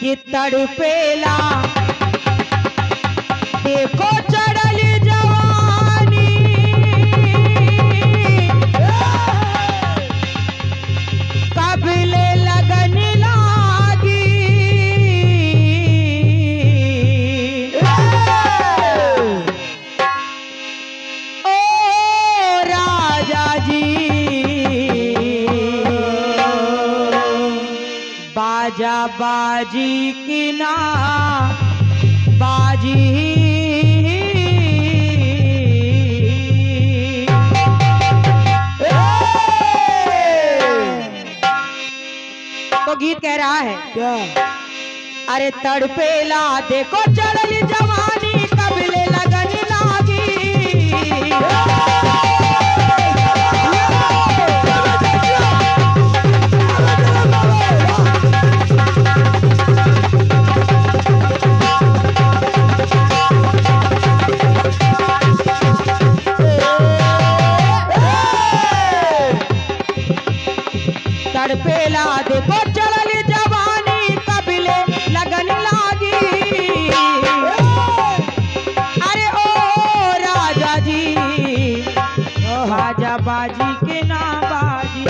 कि तड़पेला देखो चढ़ल जवानी, कबले लगन लागी, ओ राजा जी बाजा बाजी की ना बाजी, तो गीत कह रहा है क्या? अरे तड़पेला देखो चढ़ल जवानी, कबले लगन लागी, तड़पेला देखो चढ़ल जवानी, कबले लगन लागी, अरे ओ राजा जी बाजा बाजी के ना बाजी।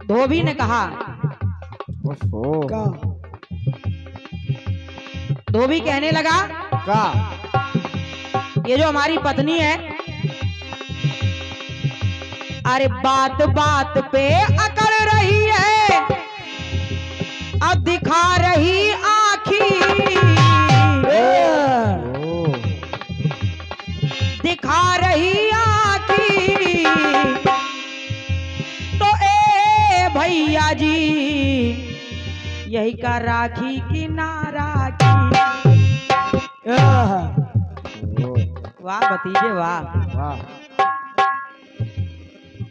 धोबी ने कहा, धोबी कहने लगा का ये जो हमारी पत्नी है, अरे बात बात पे अकड़ रही है, अब दिखा रही आँखी, दिखा रही आँखी, तो ए भैया जी यही का राखी की ना राखी। वाह भतीजे वाह, वाह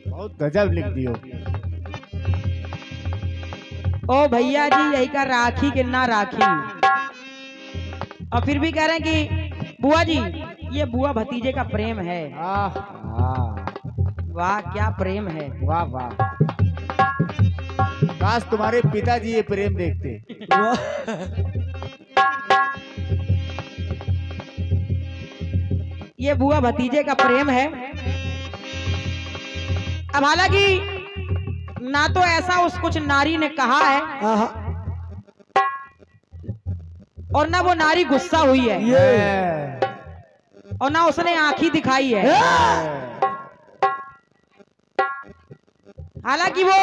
बहुत गजब लिख दियो। ओ भैया जी यही का राखी कि ना राखी। और फिर भी कह रहे हैं कि बुआ जी ये बुआ भतीजे का प्रेम है। वाह क्या प्रेम है, वाह वाह, काश तुम्हारे पिताजी ये प्रेम देखते। ये बुआ भतीजे का प्रेम है। अब हालांकि ना तो ऐसा उस कुछ नारी ने कहा है और ना वो नारी गुस्सा हुई है और ना उसने आंखी दिखाई है। हालांकि वो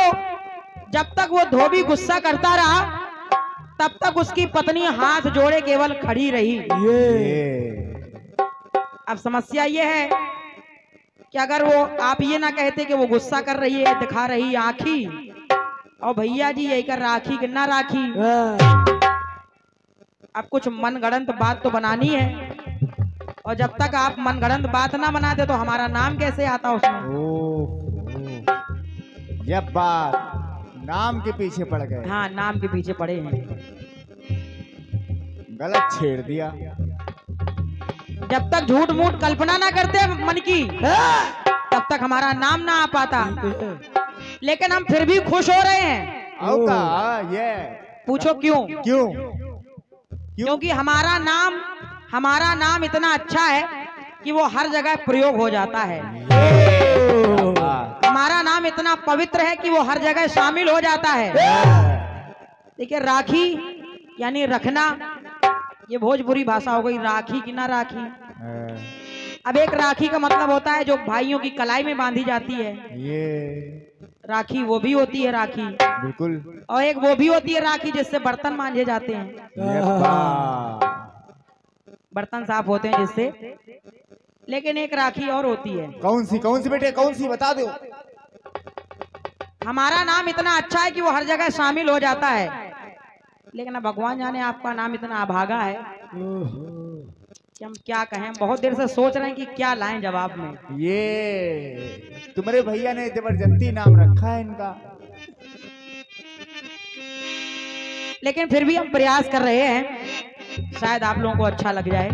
जब तक वो धोबी गुस्सा करता रहा तब तक उसकी पत्नी हाथ जोड़े केवल खड़ी रही। अब समस्या ये है कि अगर वो आप ये ना कहते कि वो गुस्सा कर रही है, दिखा रही आंखी, और भैया जी यही कर राखी कि ना राखी। अब कुछ मनगढ़ंत बात तो बनानी है, और जब तक आप मनगढ़ंत बात ना बनाते तो हमारा नाम कैसे आता उसमें। ये बात नाम के पीछे पड़ गए। हाँ नाम के पीछे पड़े हैं, गलत छेड़ दिया। जब तक झूठ मूठ कल्पना ना करते मन की तब तक हमारा नाम ना आ पाता। लेकिन हम फिर भी खुश हो रहे हैं। ये पूछो क्यों? क्यों? क्योंकि हमारा नाम इतना अच्छा है कि वो हर जगह प्रयोग हो जाता है। हमारा नाम इतना पवित्र है कि वो हर जगह शामिल हो जाता है। देखिए राखी यानी रखना, ये भोजपुरी भाषा हो गई। राखी की ना राखी। अब एक राखी का मतलब होता है जो भाइयों की कलाई में बांधी जाती है, ये राखी वो भी होती है राखी। बिल्कुल। और एक वो भी होती है राखी जिससे बर्तन मांजे जाते हैं, बर्तन साफ होते हैं जिससे। लेकिन एक राखी और होती है। कौन सी बेटे, कौन सी बता दो। हमारा नाम इतना अच्छा है कि वो हर जगह शामिल हो जाता है, लेकिन अब भगवान जाने आपका नाम इतना अभागा है कि हम क्या कहें। बहुत देर से सोच रहे हैं कि क्या लाएं जवाब में। ये तुम्हारे भैया ने जबरदस्ती नाम रखा है इनका, लेकिन फिर भी हम प्रयास कर रहे हैं, शायद आप लोगों को अच्छा लग जाए।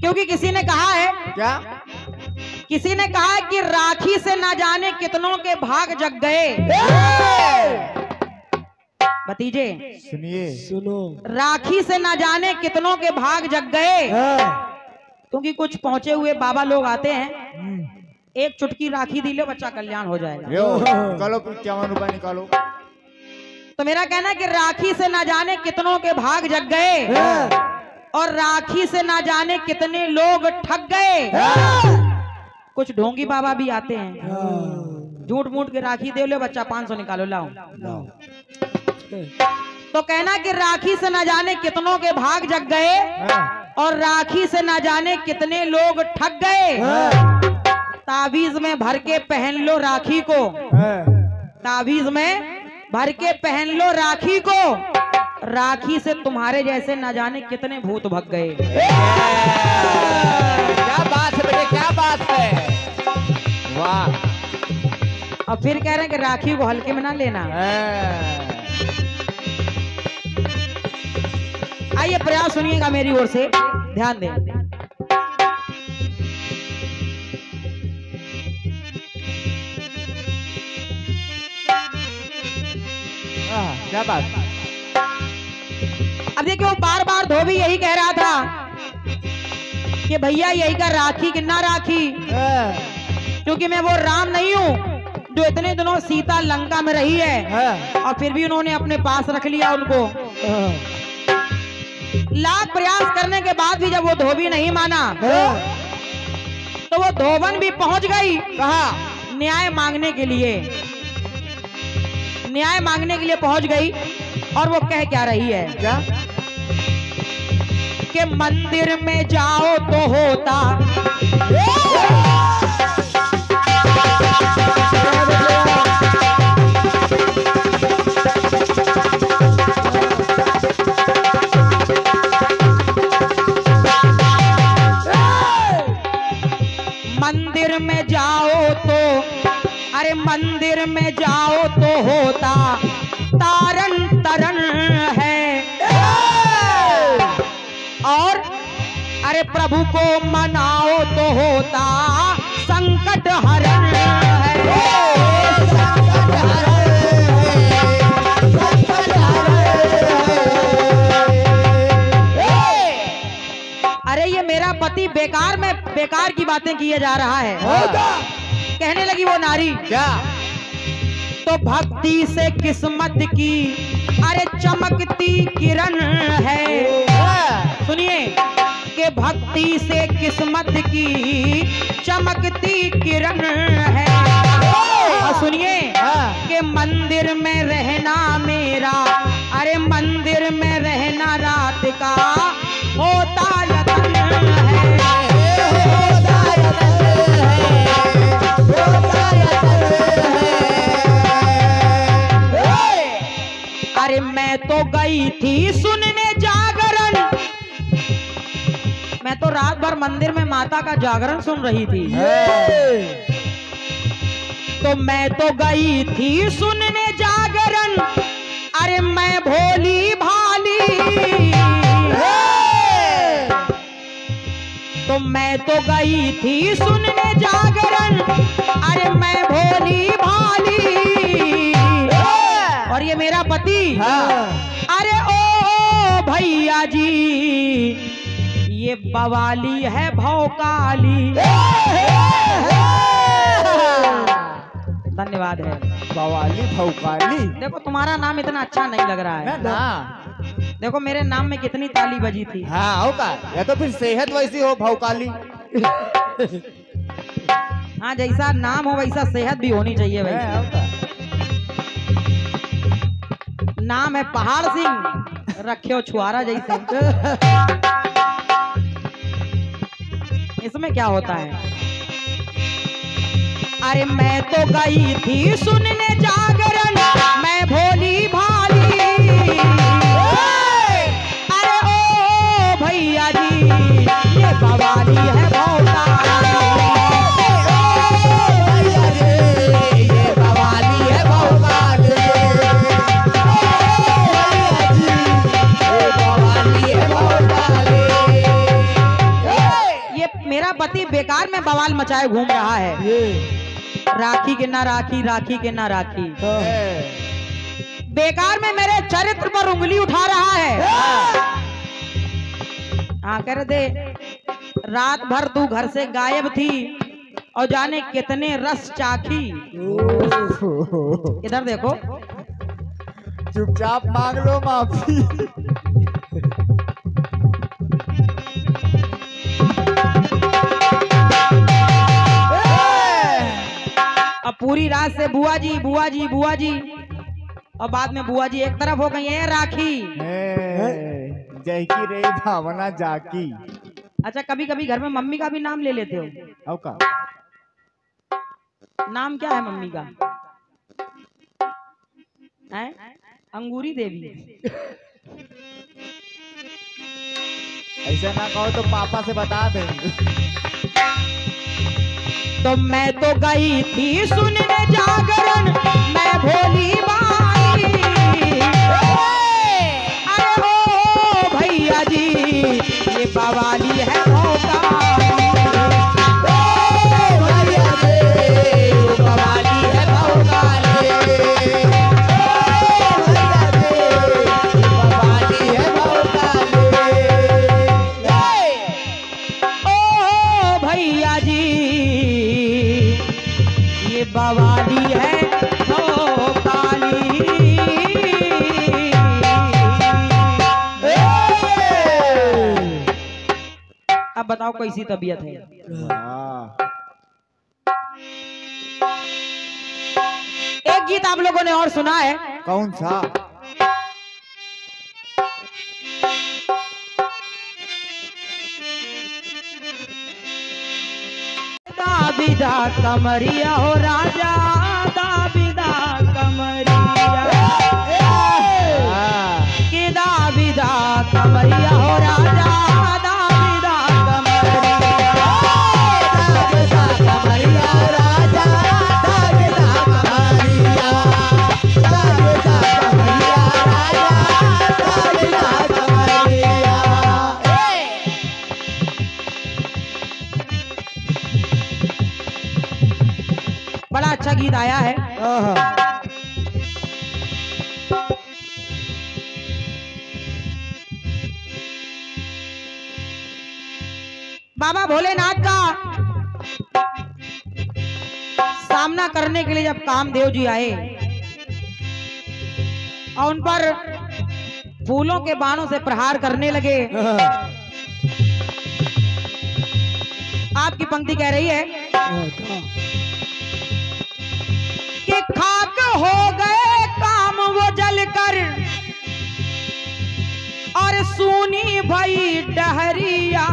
क्योंकि किसी ने कहा है, क्या? किसी ने कहा है कि राखी से ना जाने कितनों के भाग जग गए। भतीजे सुनिए, सुनो। राखी से ना जाने कितनों के भाग जग गए। क्योंकि कुछ पहुंचे हुए बाबा लोग आते हैं, एक चुटकी राखी दिले बच्चा कल्याण हो जाएगा। निकालो 51 रुपए निकालो। तो मेरा कहना है कि राखी से ना जाने कितनों के भाग जग गए और राखी से ना जाने कितने लोग ठग गए। कुछ ढोंगी बाबा भी आते हैं, झूठ मूठ के राखी दे लो बच्चा 500 निकालो लाओ। तो कहना कि राखी से ना जाने कितनों के भाग जग गए और राखी से ना जाने कितने लोग ठग गए। ताबीज में भर के पहन लो राखी को, ताबीज में भर के पहन लो राखी को, राखी से तुम्हारे जैसे ना जाने कितने भूत भग गए। क्या बात है बेटे, क्या बात है, वाह। और फिर कह रहे हैं कि राखी को हल्के में ना लेना। आइए प्रयास सुनिएगा मेरी ओर से, ध्यान दें। क्या बात। अब देखिए वो बार बार धोबी यही कह रहा था कि भैया यही का राखी कितना राखी, क्योंकि मैं वो राम नहीं हूँ जो इतने दिनों सीता लंका में रही है और फिर भी उन्होंने अपने पास रख लिया उनको। लाख प्रयास करने के बाद भी जब वो धोबी नहीं माना तो वो धोबन भी पहुंच गई कहा न्याय मांगने के लिए, न्याय मांगने के लिए पहुंच गई। और वो कह क्या रही है, क्या? कि मंदिर में जाओ तो होता मंदिर में जाओ तो, अरे मंदिर में जाओ तो होता तारन तरन है, और अरे प्रभु को मनाओ तो होता संकट हरण है। अरे ये मेरा पति बेकार में बेकार की बातें किए जा रहा है। कहने लगी वो नारी, क्या? तो भक्ति से किस्मत की अरे चमकती किरण है। सुनिए कि भक्ति से किस्मत की चमकती किरण है। और सुनिए कि मंदिर में रहना मेरा, अरे मंदिर में रहना रात का होता यतन है। अरे मैं तो गई थी सुनने जागरण, मैं तो रात भर मंदिर में माता का जागरण सुन रही थी। तो मैं तो गई थी सुनने जागरण, अरे मैं भोली भाली। तो मैं तो गई थी सुनने जागरण, अरे मैं भोली भाली। और ये मेरा पति, अरे ओ भैया जी ये बवाली है भौकाली। धन्यवाद है। बवाली भौकाली, देखो तुम्हारा नाम इतना अच्छा नहीं लग रहा है ना। देखो मेरे नाम में कितनी ताली बजी थी। हाँ होगा, या तो फिर सेहत वैसी हो भौकाली। हाँ जैसा नाम हो वैसा सेहत भी होनी चाहिए भाई। नाम है पहाड़ सिंह, रखे हो छुआरा जैसे। इसमें क्या होता है? अरे मैं तो गई थी सुनने जागरण, मैं भोली भाली। अरे ओ भैया जी ये बवाली है भौकाली। ये बवाली है भौकाली। पति बेकार में बवाल मचाए घूम रहा है। राखी के ना राखी, राखी के ना राखी, बेकार में मेरे चरित्र पर उंगली उठा रहा है। हाँ कर दे, रात भर तू घर से गायब थी और जाने कितने रस चाखी। इधर देखो, चुपचाप मांग लो माफी। अब पूरी रात से बुआ जी बुआ जी बुआ जी, और बाद में बुआ जी एक तरफ हो गई है राखी। जय की रे भावना जाकी। अच्छा, कभी कभी घर में मम्मी का भी नाम ले लेते हो? अब का नाम क्या है मम्मी का? है अंगूरी देवी। ऐसा ना कहो तो पापा से बता देंगे। तो मैं तो गई थी सुनने जागरण, मैं भोली बाई। अरे हो भैया जी, ये बवाली है भौकाली। भैया जी, बवाली है भौकाली। बवाली है भौकाली। ओ भैया जी, ये बवाली है भौकाली। अब बताओ कैसी तबीयत है? एक गीत आप लोगों ने और सुना है। कौन सा? दाबिदा कमरिया हो राजा, दाबिदा कमरिया, के दाबिदा कमरिया हो राजा, दाबिदा कमरिया, दाबिदा कमरिया हो राजा, दाबिदा कमरिया, दाबिदा कमरिया राजा, दाबिदा कमरिया। बड़ा अच्छा गीत आया है। बाबा भोलेनाथ का सामना करने के लिए जब कामदेव जी आए और उन पर फूलों के बाणों से प्रहार करने लगे, आपकी पंक्ति कह रही है कि खाक हो गए काम वो जलकर और सूनी भई डहरिया।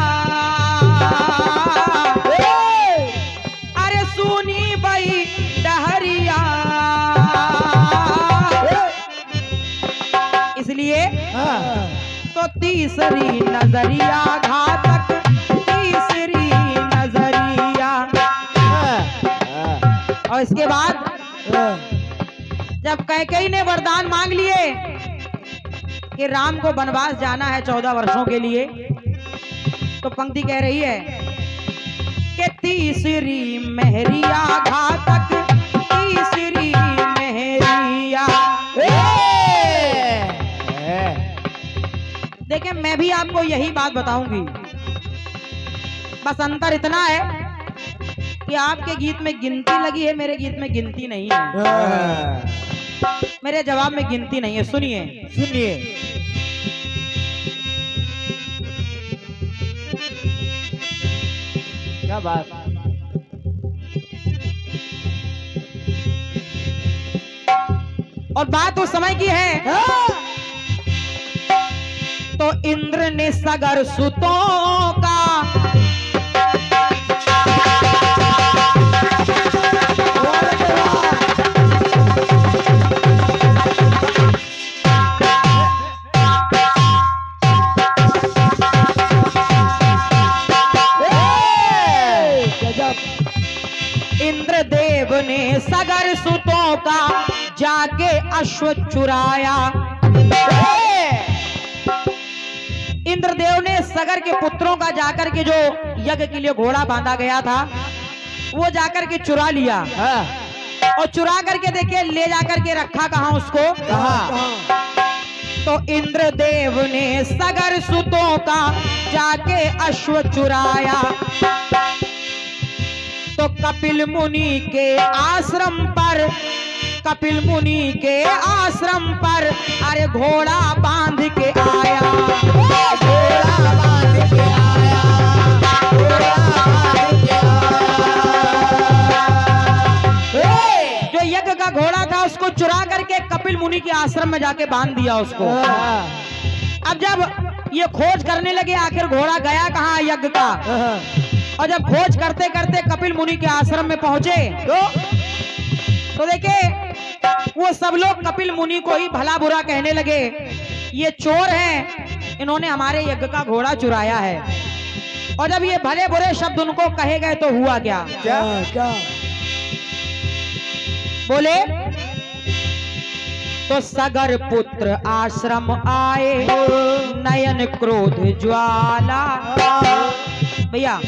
अरे सूनी भई डहरिया। इसलिए तो तीसरी नजरिया घातक, तीसरी नजरिया। और इसके बाद जब कैकेयी ने वरदान मांग लिए कि राम को वनवास जाना है 14 वर्षों के लिए, तो पंक्ति कह रही है कि तीसरी मेहरिया घातक, तीसरी मेहरिया। देखिए, मैं भी आपको यही बात बताऊंगी, बस अंतर इतना है कि आपके गीत में गिनती लगी है, मेरे गीत में गिनती नहीं है। मेरे जवाब में गिनती नहीं है। सुनिए सुनिए। क्या बात। और बात उस समय की है तो इंद्र ने सगर सुतों का इंद्रदेव ने सगर सुतों का जाके अश्व चुराया। इंद्रदेव ने सगर के पुत्रों का जाकर के जो यज्ञ के लिए घोड़ा बांधा गया था वो जाकर के चुरा लिया। और चुरा करके देखिए ले जाकर के रखा कहाँ उसको, तो इंद्रदेव ने सगर सुतों का जाके अश्व चुराया। तो कपिल मुनि के आश्रम पर, कपिल मुनि के आश्रम पर अरे घोड़ा बांध के आया, घोड़ा बांध के आया, घोड़ा बांध के आया। जो यज्ञ का घोड़ा था उसको चुरा करके कपिल मुनि के आश्रम में जाके बांध दिया उसको। अब जब ये खोज करने लगे आखिर घोड़ा गया कहाँ यज्ञ का, और जब खोज करते करते कपिल मुनि के आश्रम में पहुंचे तो देखे वो सब लोग कपिल मुनि को ही भला बुरा कहने लगे, ये चोर हैं, इन्होंने हमारे यज्ञ का घोड़ा चुराया है। और जब ये भले बुरे शब्द उनको कहे गए तो हुआ क्या, क्या? बोले तो सगर पुत्र आश्रम आए नयन क्रोध ज्वाला। भैया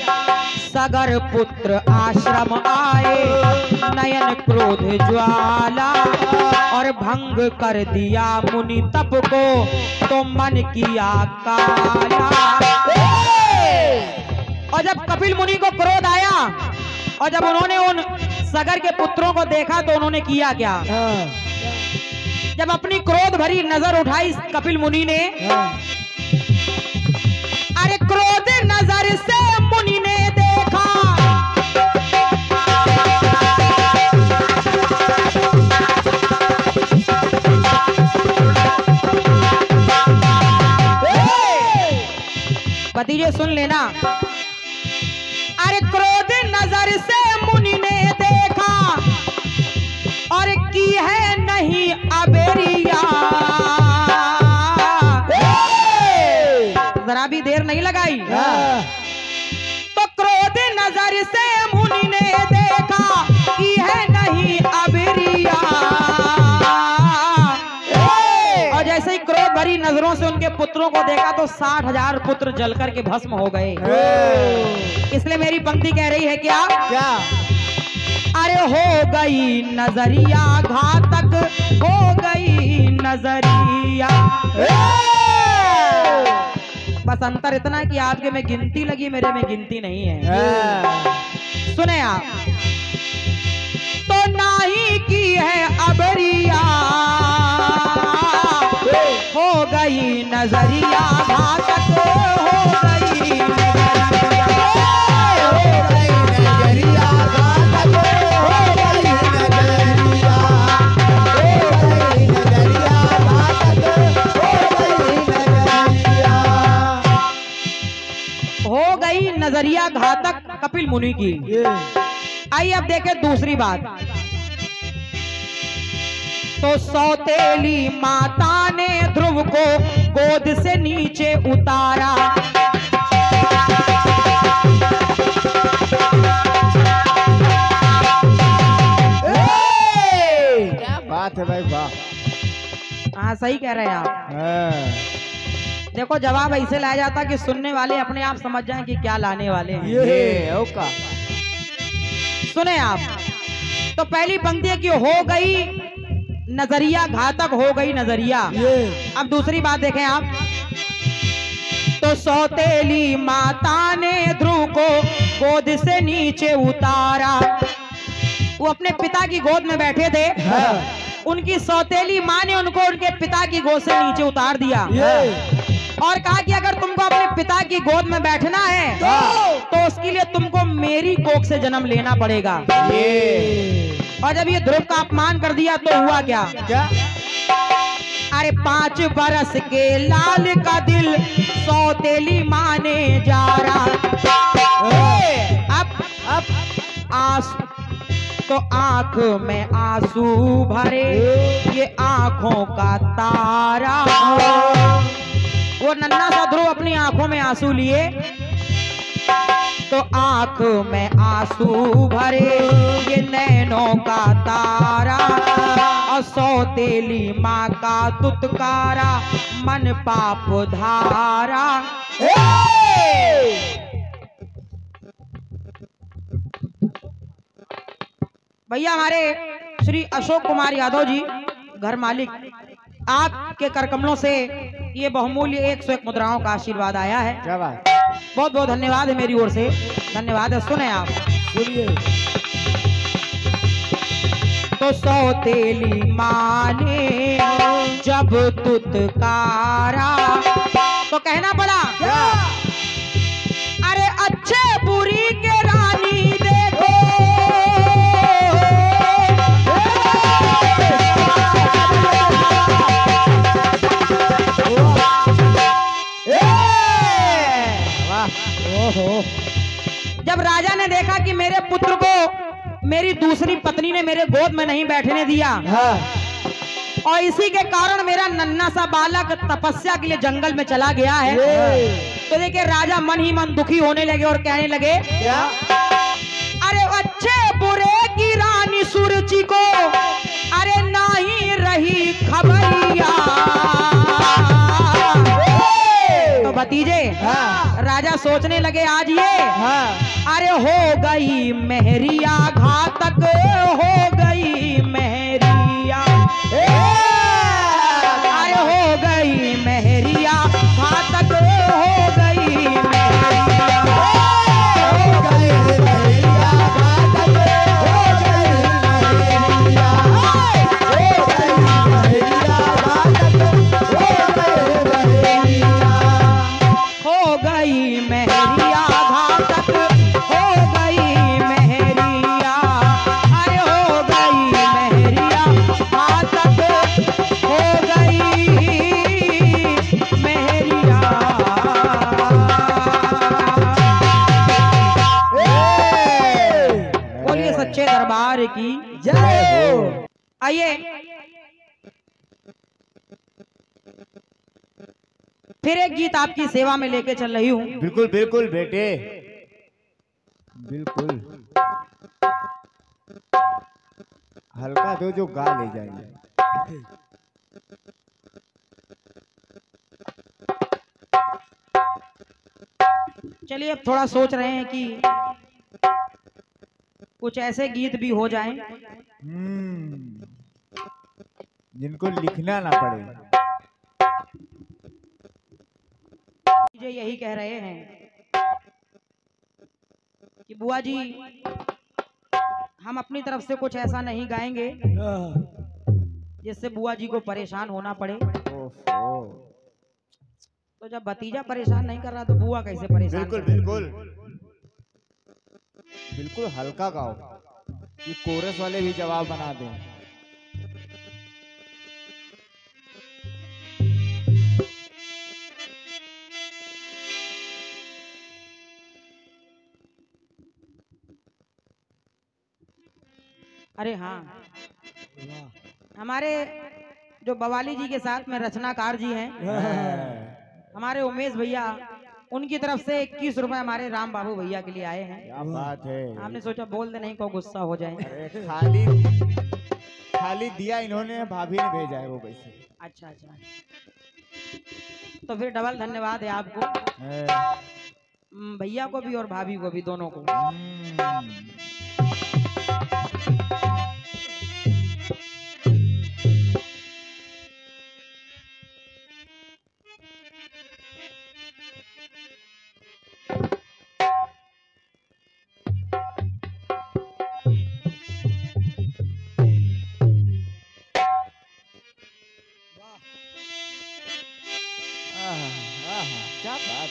सगर पुत्र आश्रम आए नयन क्रोध ज्वाला, और भंग कर दिया मुनि तप को तो मन किया काला। और जब कपिल मुनि को क्रोध आया और जब उन्होंने उन सगर के पुत्रों को देखा तो उन्होंने किया क्या, जब अपनी क्रोध भरी नजर उठाई कपिल मुनि ने, अरे क्रोध नजर से मुनि ने देखा, भतीजे सुन लेना, अरे क्रोध नजर से मुनि ने देखा और की है नहीं अबेरिया। जरा भी देर नहीं लगाई, तो क्रोध नजर से मुनि ने देखा की है नहीं अबेरिया। और जैसे ही क्रोध भरी नजरों से उनके पुत्रों को देखा तो 60,000 पुत्र जलकर के भस्म हो गए। इसलिए मेरी पंक्ति कह रही है क्या, अरे हो गई नजरिया घातक, हो गई नजरिया। बस अंतर इतना कि आपके में गिनती लगी, मेरे में गिनती नहीं है। सुने आप, तो नाही की है अबरिया, हो गई नजरिया घातक, हो गई नजरिया, हो गई नजरिया घातक, हो गई नजरिया, हो गई नजरिया घातक, हो गई नजरिया घातक कपिल मुनि की। आइए अब देखें दूसरी बात, तो सौतेली माता ने ध्रुव को गोद से नीचे उतारा। क्या बात है भाई, वाह। हाँ सही कह रहे हैं आप। देखो जवाब ऐसे लाया जाता कि सुनने वाले अपने आप समझ जाएं कि क्या लाने वाले हैं। ये ओका। सुने आप, तो पहली पंक्ति है कि हो गई नजरिया घातक, हो गई नजरिया। अब दूसरी बात देखें आप, तो सौतेली माता ने ध्रुव को गोद से नीचे उतारा। वो अपने पिता की गोद में बैठे थे, उनकी सौतेली माँ ने उनको उनके पिता की गोद से नीचे उतार दिया और कहा कि अगर तुमको अपने पिता की गोद में बैठना है तो उसके लिए तुमको मेरी कोख से जन्म लेना पड़ेगा। और जब ये ध्रुव का अपमान कर दिया तो हुआ क्या, अरे 5 बरस के लाल का दिल सौतेली माँ ने जारा। अब आंसू तो आंख में आंसू भरे ये आंखों का तारा। वो नन्हा सा ध्रुव अपनी आंखों में आंसू लिए, तो आंख में आंसू भरे ये नैनों का तारा। और सौतेली माँ का तुतकारा मन पाप धारा। भैया हमारे श्री अशोक कुमार यादव जी घर मालिक, आपके करकमलों से ये बहुमूल्य 101 मुद्राओं का आशीर्वाद आया है। क्या बात। बहुत बहुत धन्यवाद है मेरी ओर से, धन्यवाद है। सुने आप, सुनिए। तो सौतेली माने जब तुतकारा तो कहना पड़ा क्या? अरे अच्छे बुरी के रानी देखो, जब राजा ने देखा कि मेरे पुत्र को मेरी दूसरी पत्नी ने मेरे गोद में नहीं बैठने दिया, हाँ। और इसी के कारण मेरा नन्हा सा बालक तपस्या के लिए जंगल में चला गया है, तो देखिए राजा मन ही मन दुखी होने लगे और कहने लगे क्या? अरे अच्छे बुरे की रानी सुरुचि को अरे नहीं रही खबरिया। तो भतीजे हाँ। राजा सोचने लगे आज ये हाँ। अरे हो गई मेहरिया घातक, हो गई मेहरिया, अरे हो गई मेहरिया घातक, हो गई मेहरिया, हो गई मेहरिया घातक, हो गई मेहरिया, हो गई मेहरिया घातक, हो गई मेहरिया। हो गई मेहरिया घातक, हो गई मेहरिया, अरे हो गई मेहरिया घातक, हो गई मेहरिया। बोलिए सच्चे दरबार की जय हो। आइए फिर एक गीत आपकी सेवा में लेके चल रही हूँ। बिल्कुल बिल्कुल बेटे, बिल्कुल। हल्का दो जो गा ले जाएंगे। चलिए अब थोड़ा सोच रहे हैं कि कुछ ऐसे गीत भी हो जाएं जिनको लिखना ना पड़े। मुझे यही कह रहे हैं कि बुआ जी हम अपनी तरफ से कुछ ऐसा नहीं गाएंगे जिससे बुआ जी को परेशान होना पड़े। ओहो। तो जब भतीजा परेशान नहीं कर रहा तो बुआ कैसे परेशान बिल्कुल करें? बिल्कुल बिल्कुल हल्का गाओ, ये कोरस वाले भी जवाब बना दें। अरे हाँ, हमारे जो बवाली जी के साथ में रचनाकार जी हैं, हमारे उमेश भैया, उनकी तरफ से 21 रुपए हमारे राम बाबू भैया के लिए आए हैं। क्या बात है। हमने सोचा बोल दे नहीं को गुस्सा हो जाए। अरे खाली खाली दिया इन्होंने, भाभी ने भेजा है वो पैसे। अच्छा अच्छा, तो फिर डबल धन्यवाद है आपको, भैया को भी और भाभी को भी, दोनों को। क्या बात।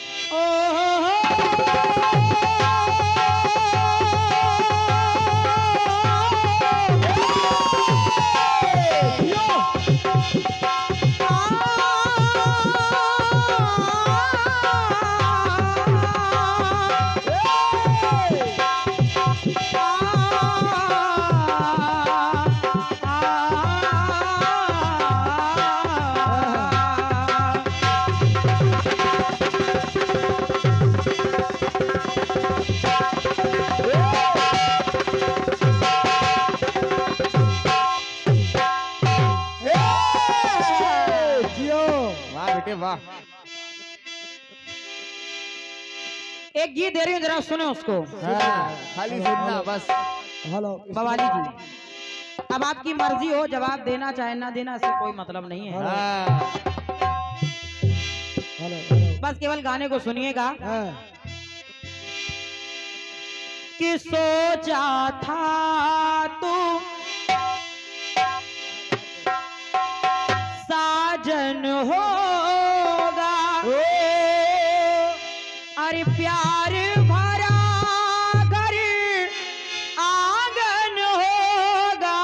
वाह। एक गीत दे रही हूँ, जरा सुनो उसको। हाँ, खाली सुनना बस। हेलो बवाली जी, अब आपकी मर्जी हो, जवाब देना चाहे ना देना, इससे कोई मतलब नहीं है। हाँ। हेलो बस केवल गाने को सुनिएगा। हाँ। कि सोचा था तू साजन होगा, अरे प्यार भरा घर आंगन होगा,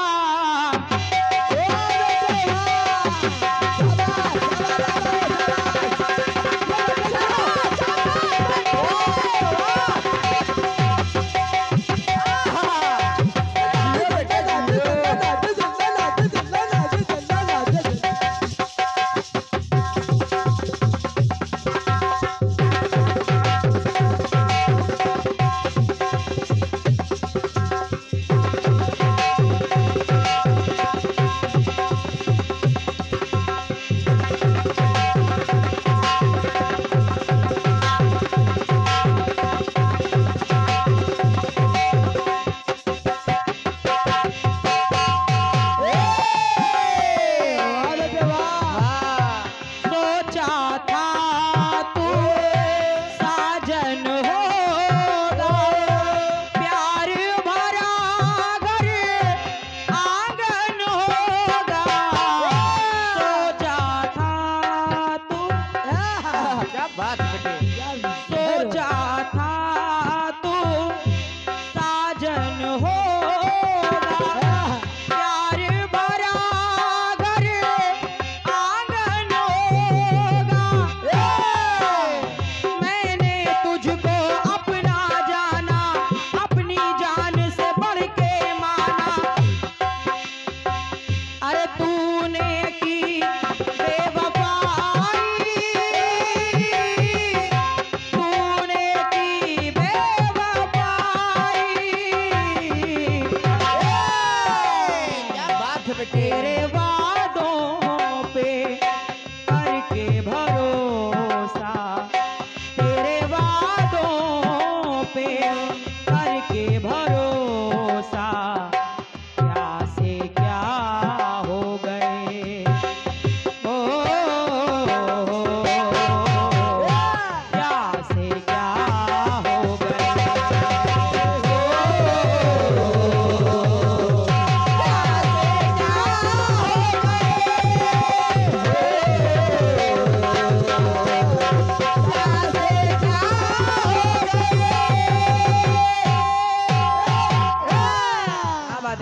तेरे वादों पे करके भरोसा, तेरे वादों पे करके भरोसा, क्या से क्या हो गए, क्या से क्या हो गए।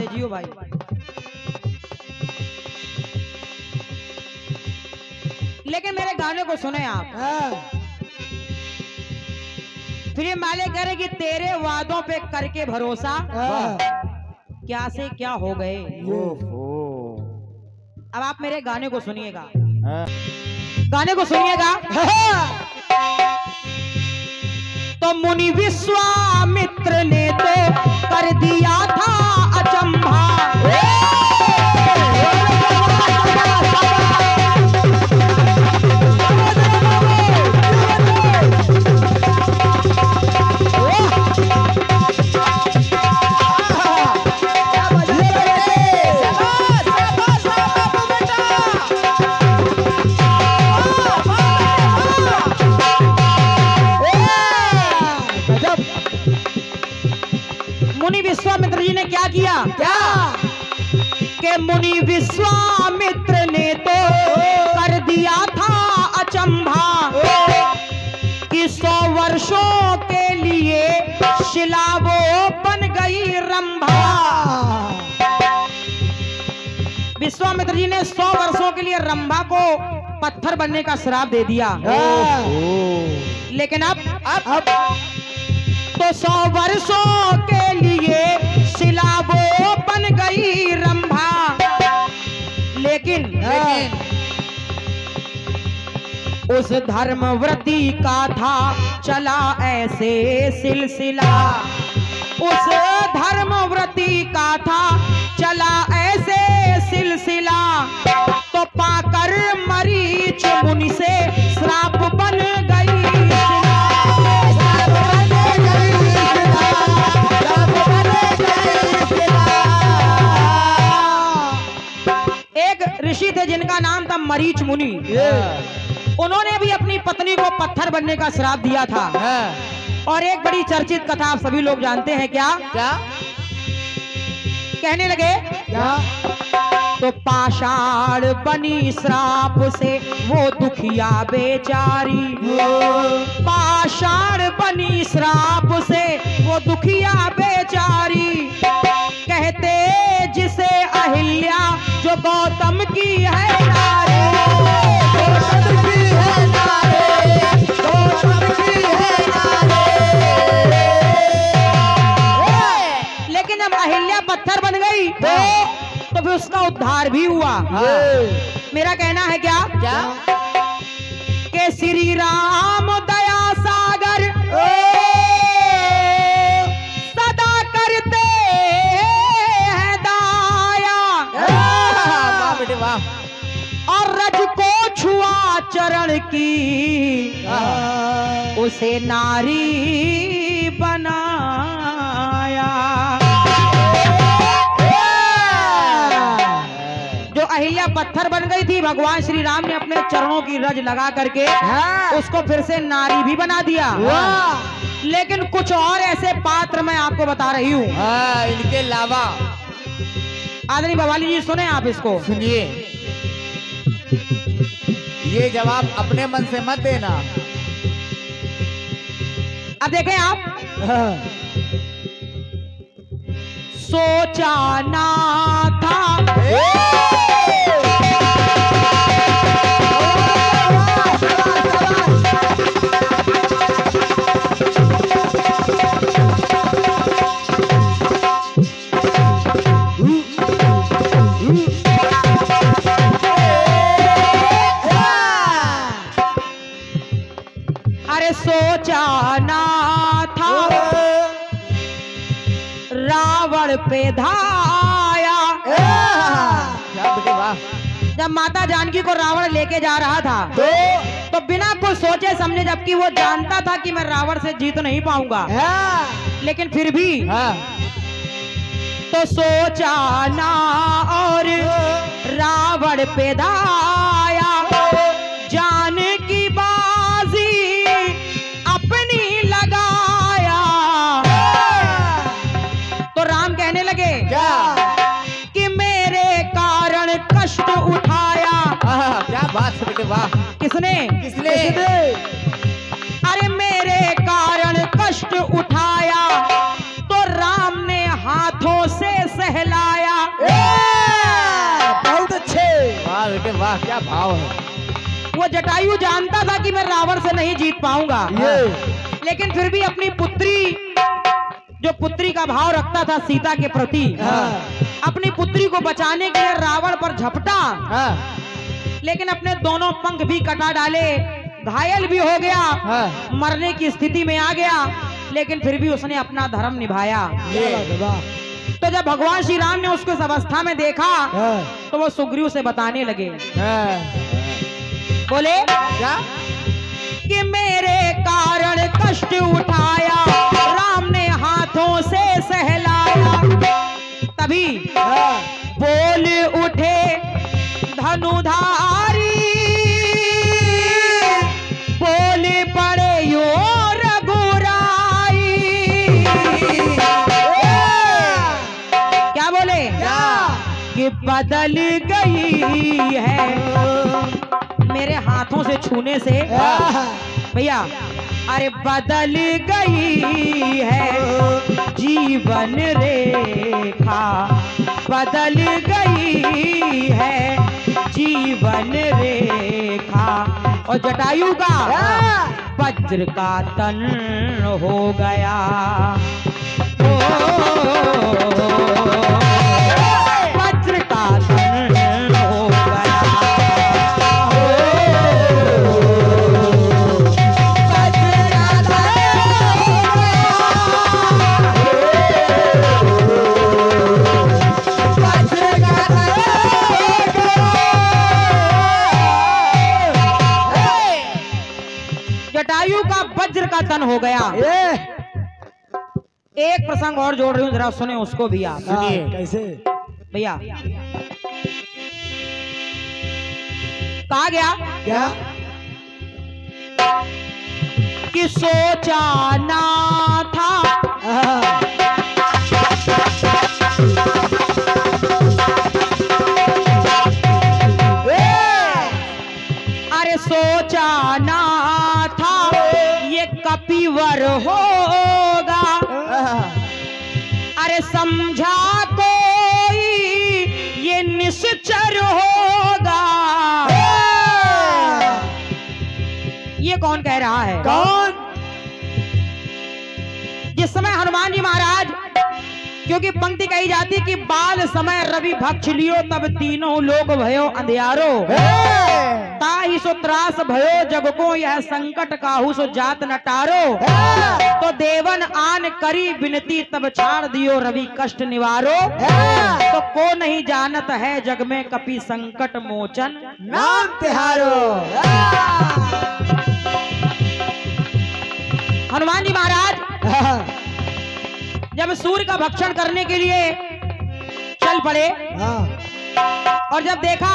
जियो भाई, लेकिन मेरे गाने को सुने आप। फिर ये माले कह रहे कि तेरे वादों पे करके भरोसा, क्या से क्या हो गए। अब आप मेरे गाने को सुनिएगा, गाने को सुनिएगा। तो मुनि विश्वामित्र ने तो कर दिया था अचंभा, मुनि विश्वामित्र जी ने क्या किया, कि मुनि विश्वामित्र ने तो कर दिया था अचंभा, कि 100 वर्षों के लिए शिला वो बन गई रंभा। विश्वामित्र जी ने 100 वर्षों के लिए रंभा को पत्थर बनने का श्राप दे दिया। लेकिन अब तो 100 वर्षों के लिए शिला वो बन गई रंभा, लेकिन उस धर्मव्रती का था चला ऐसे सिलसिला, उस धर्मव्रती का था चला ऐसे सिलसिला, तो पाकर मरीच मुनि से मरीच मुनि, उन्होंने भी अपनी पत्नी को पत्थर बनने का श्राप दिया था। और एक बड़ी चर्चित कथा आप सभी लोग जानते हैं क्या? क्या कहने लगे क्या? तो पाषाण बनी श्राप से वो दुखिया बेचारी, पाषाण बनी श्राप से वो दुखिया बेचारी, कहते जिसे अहिल्या जो गौतम की है नारी, गौतम की है नारी, गौतम की है नारी। लेकिन जब अहिल्या पत्थर बन गई तो फिर उसका उद्धार भी हुआ। मेरा कहना है क्या कि श्री राम दया सागर सदा करते हैं दाया, वाह बेटे वाह। और रज को छुआ चरण की उसे नारी बनाया। अहिल्या पत्थर बन गई थी, भगवान श्री राम ने अपने चरणों की रज लगा करके उसको फिर से नारी भी बना दिया। लेकिन कुछ और ऐसे पात्र मैं आपको बता रही हूँ। इनके अलावा आदरणीय बवाली जी सुने आप इसको। सुनिए, ये जवाब अपने मन से मत देना। अब देखें आप, सोचा ना था सोचा ना था रावण पे धाया। जब माता जानकी को रावण लेके जा रहा था तो बिना कुछ सोचे समझे, जबकि वो जानता था कि मैं रावण से जीत नहीं पाऊंगा, लेकिन फिर भी तो सोचा ना और रावण पे धाया, जान की बाजी अपनी लगाया। तो राम कहने लगे क्या कि मेरे कारण कष्ट उठाया। क्या बात है बेटे वाह। किसने? किसने? अरे मेरे कारण कष्ट उठाया तो राम ने हाथों से सहलाया। बहुत अच्छे, वाह बेटे वाह, क्या भाव है। वो जटायु जानता था कि मैं रावण से नहीं जीत पाऊंगा, लेकिन फिर भी अपनी पुत्री, जो पुत्री का भाव रखता था सीता के प्रति, अपनी पुत्री को बचाने के लिए रावण पर झपटा, लेकिन अपने दोनों पंख भी कटा डाले, घायल भी हो गया, मरने की स्थिति में आ गया, लेकिन फिर भी उसने अपना धर्म निभाया। तो जब भगवान श्री राम ने उसको इस अवस्था में देखा तो वो सुग्रीव से बताने लगे, बोले क्या कि मेरे कारण कष्ट उठाया, राम ने हाथों से सहलाया। तभी बोल उठे धनुधारी, बोल पड़े यो रघुराई। क्या बोले? कि बदल गई है मेरे हाथों से छूने से भैया, अरे बदल गई है जीवन रेखा, बदल गई है जीवन रेखा। और जटायु का वज्र का तन हो गया, वज्र का तन हो गया। जटायु का वज्र का तन हो गया। एक प्रसंग और जोड़ रही हूँ, जरा सुने उसको भी आप। सुनिए कैसे भैया, कहा गया क्या? कि सोचा ना था अरे सोचा ना था ये कपिवर होगा, अरे समझा कोई ये निश्चर होगा। ये कौन कह रहा है? कौन? जिस समय हनुमान जी महाराज, क्योंकि पंक्ति कही जाती कि बाल समय रवि भक्ष लियो तब तीनों लोग भयो अंधियारो, ताहि सो त्रास भयो जग को यह संकट काहू सो जात न टारो। तो देवन आन करी विनती तब छाड़ दियो रवि कष्ट निवारो। तो को नहीं जानत है जग में कपि संकट मोचन नाम तिहारो। हनुमान जी महाराज जब सूर्य का भक्षण करने के लिए चल पड़े और जब देखा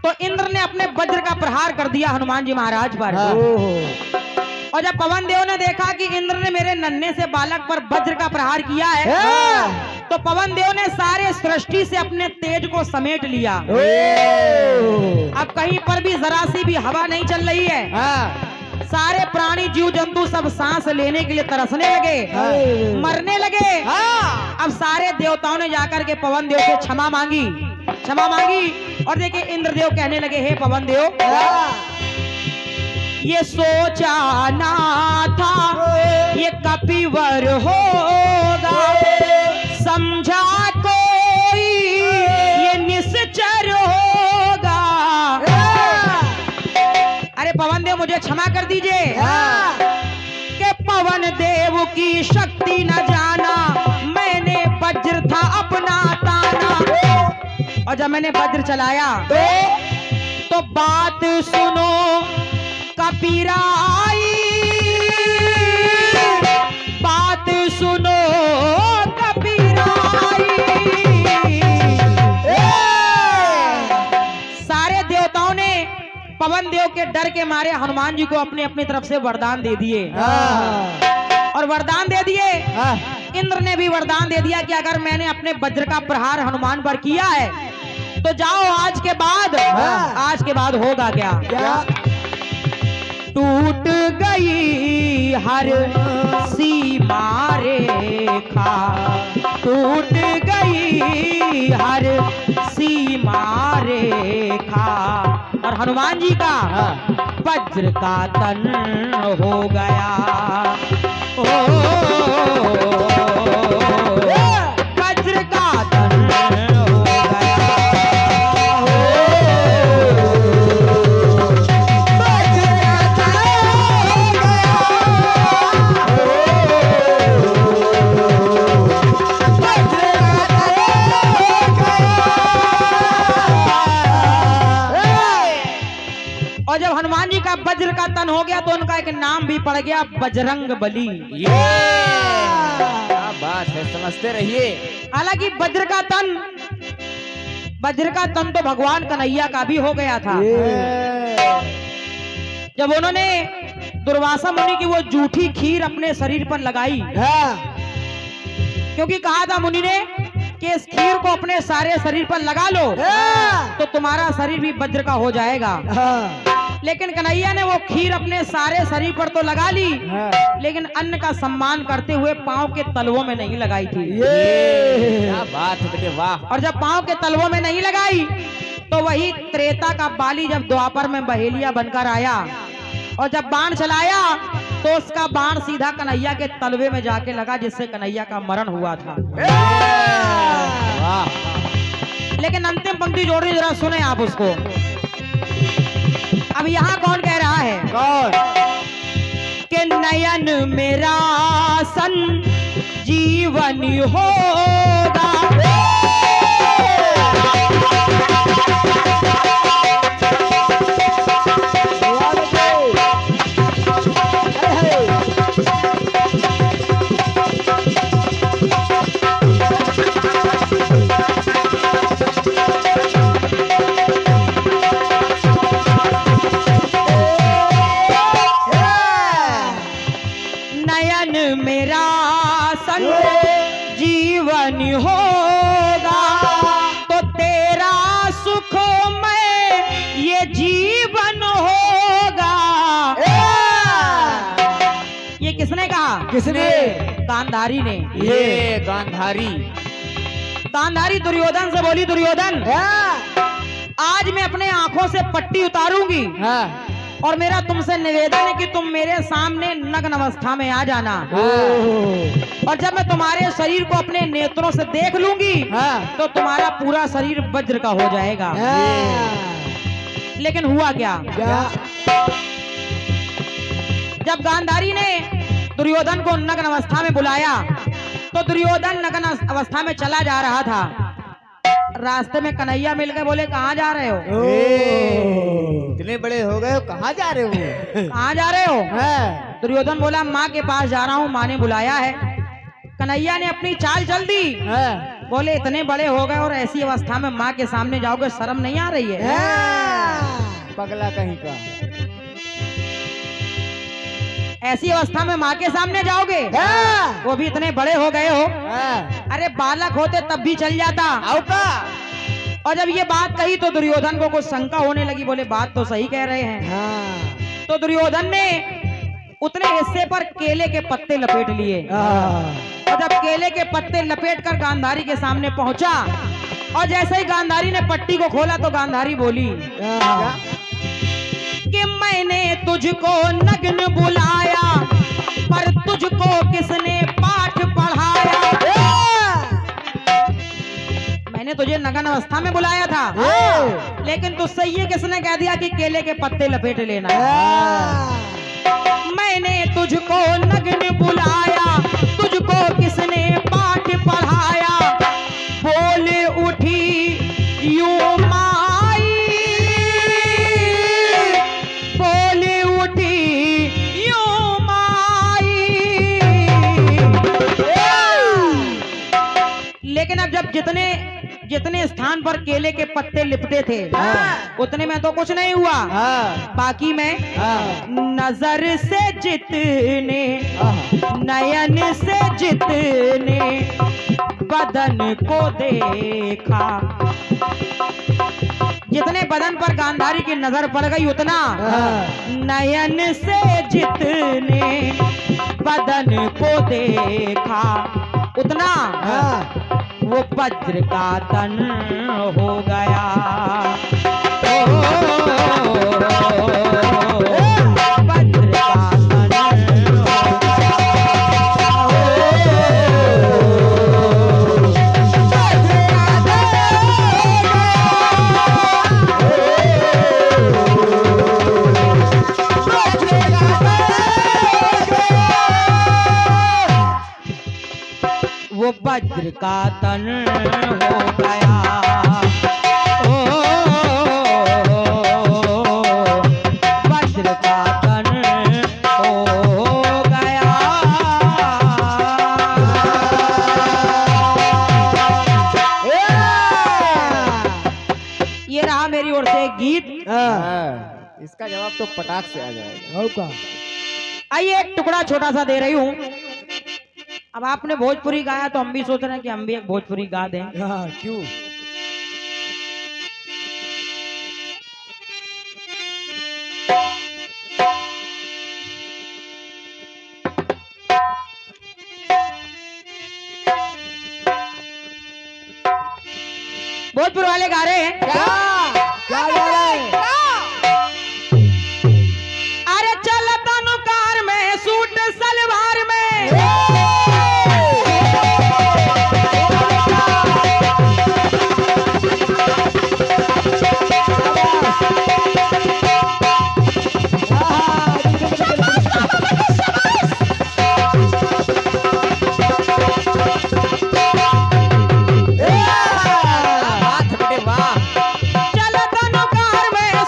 तो इंद्र ने अपने वज्र का प्रहार कर दिया हनुमान जी महाराज पर। और जब पवन देव ने देखा कि इंद्र ने मेरे नन्हे से बालक पर वज्र का प्रहार किया है, तो पवन देव ने सारे सृष्टि से अपने तेज को समेट लिया। अब कहीं पर भी जरा सी भी हवा नहीं चल रही है। सारे प्राणी जीव जंतु सब सांस लेने के लिए तरसने लगे, मरने लगे। अब सारे देवताओं ने जाकर के पवन देव से क्षमा मांगी। और देखिए इंद्रदेव कहने लगे, हे पवन देव, ये सोचा ना था ये कपिवर होगा, समझा कोई ये निश्चर होगा। अरे पवन देव मुझे क्षमा कर दीजिए कि पवन देव की शक्ति न जाना, मैंने वज्र था अपना ताना। और जब मैंने वज्र चलाया तो बात सुनो कपिराई, बात सुनो कपिराई। सारे देवताओं ने पवन देव के डर के मारे हनुमान जी को अपने अपनी तरफ से वरदान दे दिए। और वरदान दे दिए, इंद्र ने भी वरदान दे दिया कि अगर मैंने अपने वज्र का प्रहार हनुमान पर किया है तो जाओ आज के बाद होगा क्या? टूट गई हर सीमा रेखा, टूट गई हर सीमा रेखा। और हनुमान जी का वज्र का तन हो गया। वज्र का तन हो गया। और जब हनुमान जी का वज्र का तन हो गया तो उनका एक नाम भी पड़ गया बजरंग बली। क्या बात है, समझते रहिए। हालांकि वज्र का तन तो भगवान कन्हैया का भी हो गया था। जब उन्होंने दुर्वासा मुनि की वो जूठी खीर अपने शरीर पर लगाई, क्योंकि कहा था मुनि ने कि इस खीर को अपने सारे शरीर पर लगा लो तो तुम्हारा शरीर भी वज्र का हो जाएगा। लेकिन कन्हैया ने वो खीर अपने सारे शरीर पर तो लगा ली, लेकिन अन्न का सम्मान करते हुए पांव के तलवों में नहीं लगाई थी। क्या बात है बेटे, वाह। और जब पांव के तलवों में नहीं लगाई तो वही त्रेता का बाली जब द्वापर में बहेलिया बनकर आया और जब बाण चलाया तो उसका बाण सीधा कन्हैया के तलवे में जाके लगा, जिससे कन्हैया का मरण हुआ था। लेकिन अंतिम पंक्ति जोड़ रही, जरा सुने आप उसको। अब यहाँ कौन कह रहा है? कौन? कि नयन मेरा सन जीवन होगा, मेरा संग जीवन होगा तो तेरा सुखमय ये जीवन होगा। ये किसने कहा? किसने? गांधारी ने। ये गांधारी। गांधारी दुर्योधन से बोली, दुर्योधन आज मैं अपने आंखों से पट्टी उतारूंगी और मेरा तुमसे निवेदन है कि तुम मेरे सामने नग्न अवस्था में आ जाना और जब मैं तुम्हारे शरीर को अपने नेत्रों से देख लूंगी तो तुम्हारा पूरा शरीर वज्र का हो जाएगा। लेकिन हुआ क्या? जब गांधारी ने दुर्योधन को नग्न अवस्था में बुलाया तो दुर्योधन नग्न अवस्था में चला जा रहा था। रास्ते में कन्हैया मिल गए, बोले कहाँ जा रहे हो? इतने बड़े हो गए हो, कहाँ जा रहे हो? कहाँ जा रहे हो? दुर्योधन बोला माँ के पास जा रहा हूँ, माँ ने बुलाया है। कन्हैया ने अपनी चाल चल दी, बोले इतने बड़े हो गए और ऐसी अवस्था में माँ के सामने जाओगे, शर्म नहीं आ रही है? पगला कहीं का। ऐसी अवस्था में माँ के सामने जाओगे? वो भी इतने बड़े हो गए हो। अरे बालक होते तब भी चल जाता। और जब ये बात कही तो दुर्योधन को कुछ शंका होने लगी, बोले बात तो सही कह रहे हैं। तो दुर्योधन ने उतने हिस्से पर केले के पत्ते लपेट लिए और जब केले के पत्ते लपेटकर गांधारी के सामने पहुंचा और जैसे ही गांधारी ने पट्टी को खोला तो गांधारी बोली कि मैंने तुझको नग्न बुलाया पर तुझको किसने पाठ पढ़ाया? मैंने तुझे नग्न अवस्था में बुलाया था लेकिन तुझसे ये किसने कह दिया कि केले के पत्ते लपेट लेना? मैंने तुझको नग्न बुलाया, तुझको किसने पाठ पढ़ाया? बोल उठी यूं माई, बोल उठी यूं माई। लेकिन अब जब जितने स्थान पर केले के पत्ते लिपटे थे उतने में तो कुछ नहीं हुआ। बाकी में नजर से जितने, नयन से जितने बदन को देखा, जितने बदन पर गांधारी की नजर पड़ गई उतना नयन से जितने बदन को देखा उतना वो वज्र का तन हो गया। वज्र का तन वो वज्र का तन हो गया। वज्र का तन हो गया। ये रहा मेरी ओर से एक गीत। इसका जवाब तो पटाख से आ जाएगा। आइए एक टुकड़ा छोटा सा दे रही हूँ। अब आपने भोजपुरी गाया तो हम भी सोच रहे हैं कि हम भी एक भोजपुरी गा दें। क्यों? भोजपुर वाले गा रहे हैं। क्या गा रहे हैं? अरे चल तनुकार में सूट सलवार में चल तनुकार में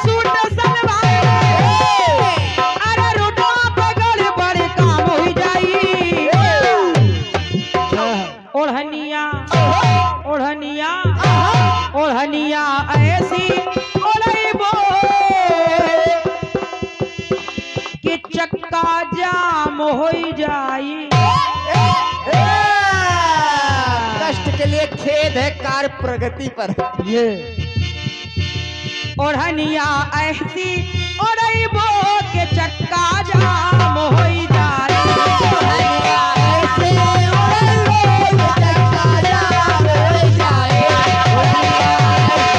ये खेद है कार प्रगति पर। ये ओढ़निया ऐसी ओढ़इबो के चक्का जाम होई जाए। ओढ़निया ऐसे ओढ़इबो के चक्का जाम होई जाए। ओढ़निया ऐसे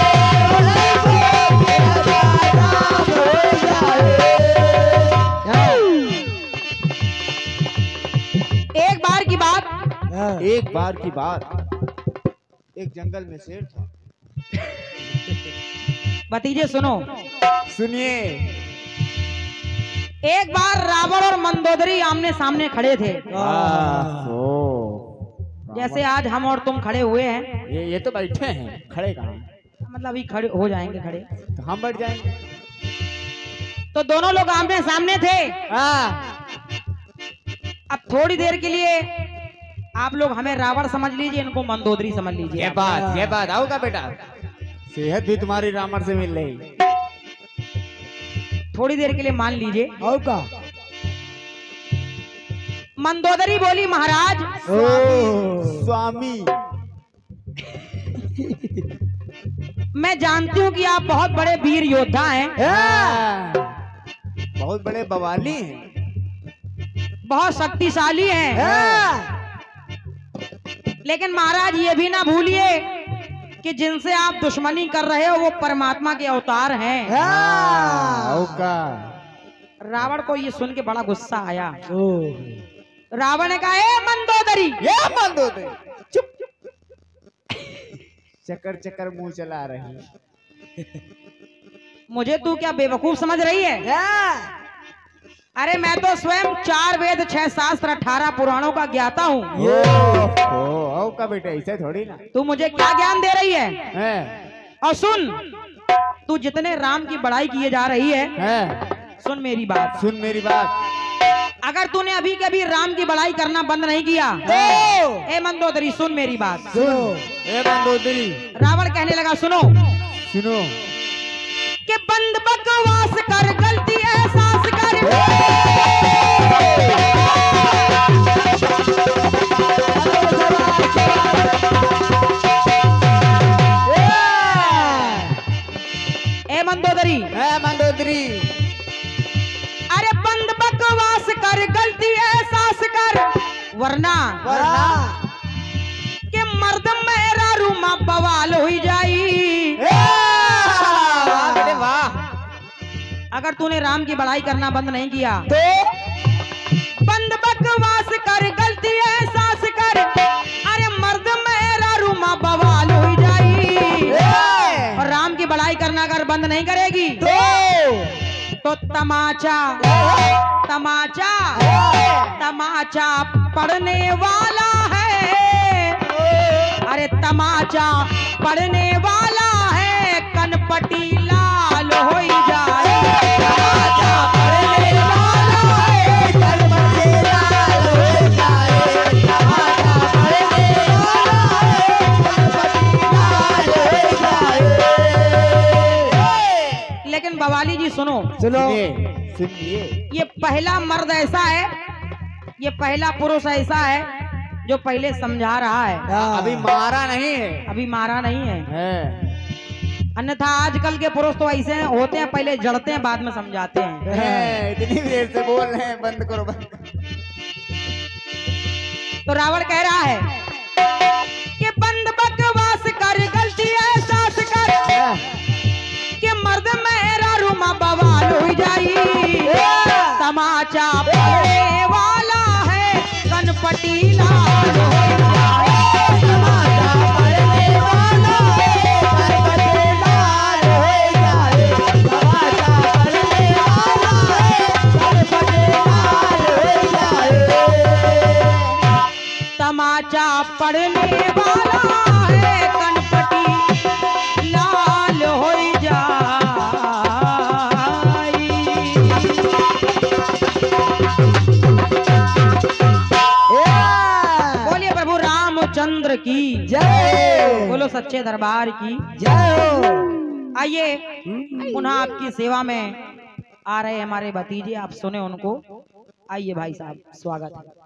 ओढ़इबो के चक्का जाम होई जाए। एक बार की बात, एक बार की बात, एक जंगल में शेर था। भतीजे सुनो, सुनिए। एक बार रावण और मंदोदरी आमने सामने खड़े थे, जैसे आज हम और तुम खड़े हुए हैं। ये तो बैठे हैं, खड़े कहाँ? मतलब अभी खड़े हो जाएंगे खड़े, तो हम बैठ जाएंगे। तो दोनों लोग आमने सामने थे। अब थोड़ी देर के लिए आप लोग हमें रावण समझ लीजिए, इनको मंदोदरी समझ लीजिए। ये बात आओगा बेटा, सेहत भी तुम्हारी रावण से मिल रही। थोड़ी देर के लिए मान लीजिए। और का मंदोदरी बोली, महाराज स्वामी, मैं जानती हूँ कि आप बहुत बड़े वीर योद्धा हैं, बहुत बड़े बवाली हैं, बहुत शक्तिशाली हैं। लेकिन महाराज ये भी ना भूलिए कि जिनसे आप दुश्मनी कर रहे हो वो परमात्मा के अवतार हैं। रावण को ये सुन के बड़ा गुस्सा आया। रावण ने कहा, ए मंदोदरी, चुप चक्कर चक्कर मुंह चला रही, मुझे तू क्या बेवकूफ समझ रही है? अरे मैं तो स्वयं 4 वेद 6 शास्त्र 18 पुराणों का ज्ञाता हूँ। का बेटा ऐसे थोड़ी ना। तू मुझे क्या ज्ञान दे रही है? और सुन, तू जितने राम की बड़ाई किए जा रही है, सुन मेरी बात, सुन मेरी बात। अगर तूने अभी कभी राम की बड़ाई करना बंद नहीं किया, ए मंदोदरी सुन मेरी बात, सुन ए मंदोदरी। रावण कहने लगा, सुनो सुनो कि बंद बकवास कर, गलती एहसास कर। ए मंदोदरी, मंदोदरी, अरे बंद बकवास कर, गलती एहसास कर, वरना कि मर्द मेरा रूमा बवाल हो जाई। वाह, अगर तूने राम की बड़ाई करना बंद नहीं किया तो बंद बकवास कर, गलती एहसास कर, अरे मर्द मेरा रूमा बवाल हो जाई। और राम की बड़ाई करना अगर बंद नहीं करेगी तो तमाचा तमाचा तमाचा पड़ने वाला है। अरे तमाचा पड़ने वाला है, कनपटी लाल हो जाए। तमाचा पड़ने वाला है, कनपटी लाल हो जाए। तमाचा पड़ने वाला है, कनपटी लाल हो जाए। लेकिन बवाली जी सुनो, सुनिए, ये पहला मर्द ऐसा है, ये पहला पुरुष ऐसा है जो पहले समझा रहा है, अभी मारा नहीं है, अभी मारा नहीं है। अन्यथा आजकल के पुरुष तो ऐसे होते हैं, पहले जड़ते हैं बाद में समझाते हैं। इतनी देर से बोल रहे हैं, बंद करो बंद करो। तो रावण कह रहा है कि बंद बकवास कर, गलती एहसास कर, कि मर्द मेरा रूमा बवाल हो जाई। तमाचा पड़ने वाला है, कनपटी लाल हो जाए। तमाचा पड़ने वाला है, कनपटी लाल हो जाए। तमाचा पड़ने वाला है, कनपटी लाल हो जाए। तमाचा पड़ने वाला है, कनपटी लाल हो जाए। बोलिए प्रभु रामचंद्र की जय, बोलो सच्चे दरबार की जय। आइए पुनः आपकी सेवा में आ रहे हमारे भतीजे, आप सुने उनको। आइए भाई साहब, स्वागत है।